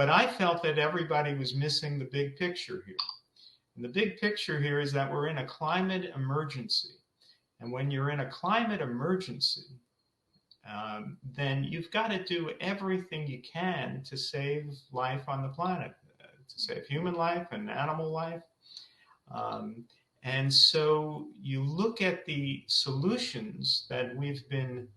But I felt that everybody was missing the big picture here. And the big picture here is that we're in a climate emergency. And when you're in a climate emergency, then you've got to do everything you can to save life on the planet, to save human life and animal life. And so you look at the solutions that we've been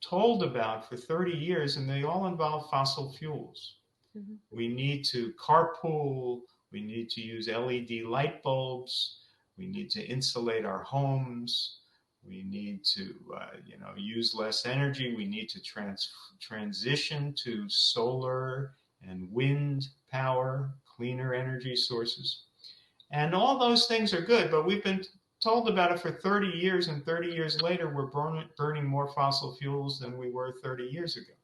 told about for 30 years, and they all involve fossil fuels. Mm-hmm. We need to carpool. We need to use LED light bulbs. We need to insulate our homes. We need to, use less energy. We need to transition to solar and wind power, cleaner energy sources. And all those things are good, but we've been told about it for 30 years, and 30 years later, we're burning more fossil fuels than we were 30 years ago.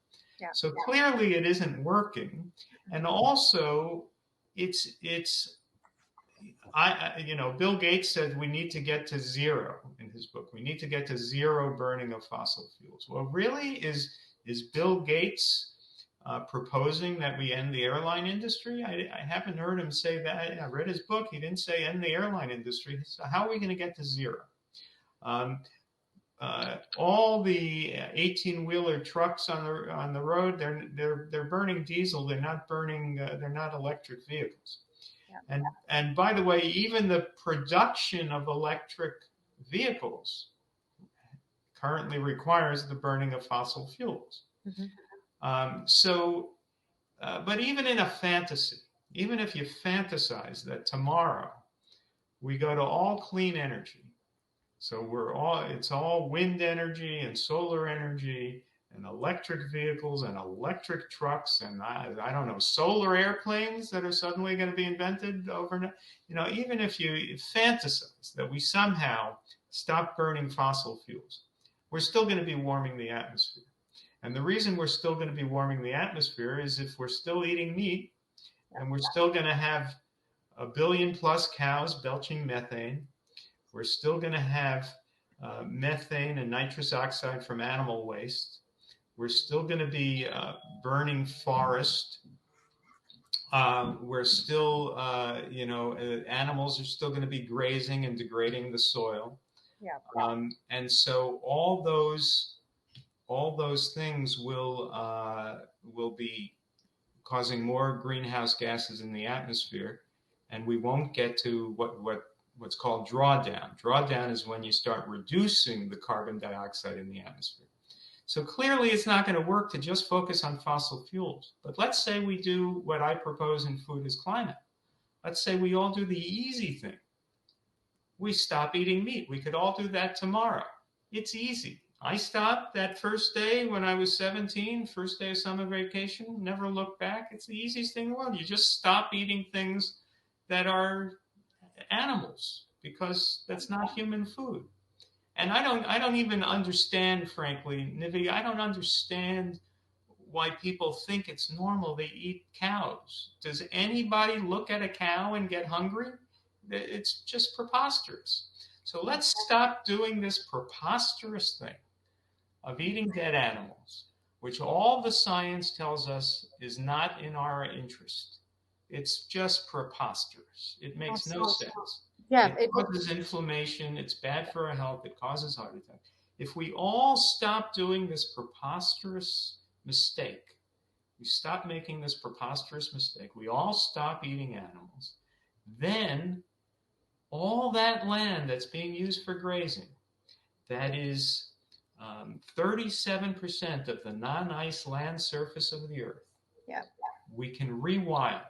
Yeah. So clearly it isn't working. And also, Bill Gates said we need to get to zero in his book. We need to get to zero burning of fossil fuels. Well, really, is Bill Gates proposing that we end the airline industry? I haven't heard him say that. I read his book. He didn't say end the airline industry. So how are we going to get to zero? All the 18-wheeler trucks on the road, they're burning diesel. They're not burning. They're not electric vehicles. Yeah. And by the way, even the production of electric vehicles currently requires the burning of fossil fuels. Mm-hmm. But even in a fantasy, even if you fantasize that tomorrow we go to all clean energy, so it's all wind energy and solar energy and electric vehicles and electric trucks and I don't know, solar airplanes that are suddenly going to be invented overnight. Even if you fantasize that we somehow stop burning fossil fuels, we're still going to be warming the atmosphere. And the reason we're still going to be warming the atmosphere is if we're still eating meat and we're still going to have 1 billion plus cows belching methane, we're still going to have methane and nitrous oxide from animal waste. We're still going to be burning forest. We're still, animals are still going to be grazing and degrading the soil. Yeah. And so all those things will be causing more greenhouse gases in the atmosphere, and we won't get to what's called drawdown. Drawdown is when you start reducing the carbon dioxide in the atmosphere. So clearly it's not going to work to just focus on fossil fuels. But let's say we do what I propose in Food is Climate. Let's say we all do the easy thing. We stop eating meat. We could all do that tomorrow. It's easy. I stopped that first day when I was 17, first day of summer vacation, never looked back. It's the easiest thing in the world. You just stop eating things that are animals because that's not human food. And I don't even understand, frankly, Nivi, I don't understand why people think it's normal to eat cows. Does anybody look at a cow and get hungry? It's just preposterous. So let's stop doing this preposterous thing of eating dead animals, which all the science tells us is not in our interest. It's just preposterous. It makes no sense. Yeah, it causes inflammation. It's bad for our health. It causes heart attack. If we all stop doing this preposterous mistake, we stop making this preposterous mistake, we all stop eating animals, then all that land that's being used for grazing, that is 37% of the non-ice land surface of the earth, we can rewild.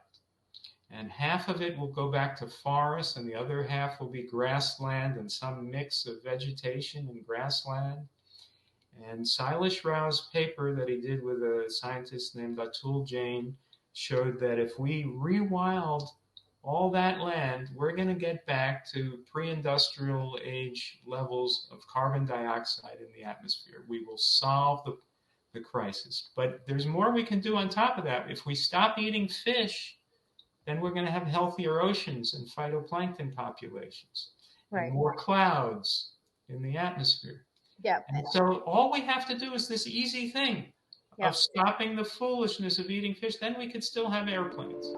And half of it will go back to forest, and the other half will be grassland and some mix of vegetation and grassland. And Silas Rao's paper that he did with a scientist named Atul Jain showed that if we rewild all that land, we're going to get back to pre-industrial age levels of carbon dioxide in the atmosphere. We will solve the crisis. But there's more we can do on top of that. If we stop eating fish, then we're going to have healthier oceans and phytoplankton populations, and more clouds in the atmosphere. Yeah. And so all we have to do is this easy thing. of stopping the foolishness of eating fish, then we could still have airplanes.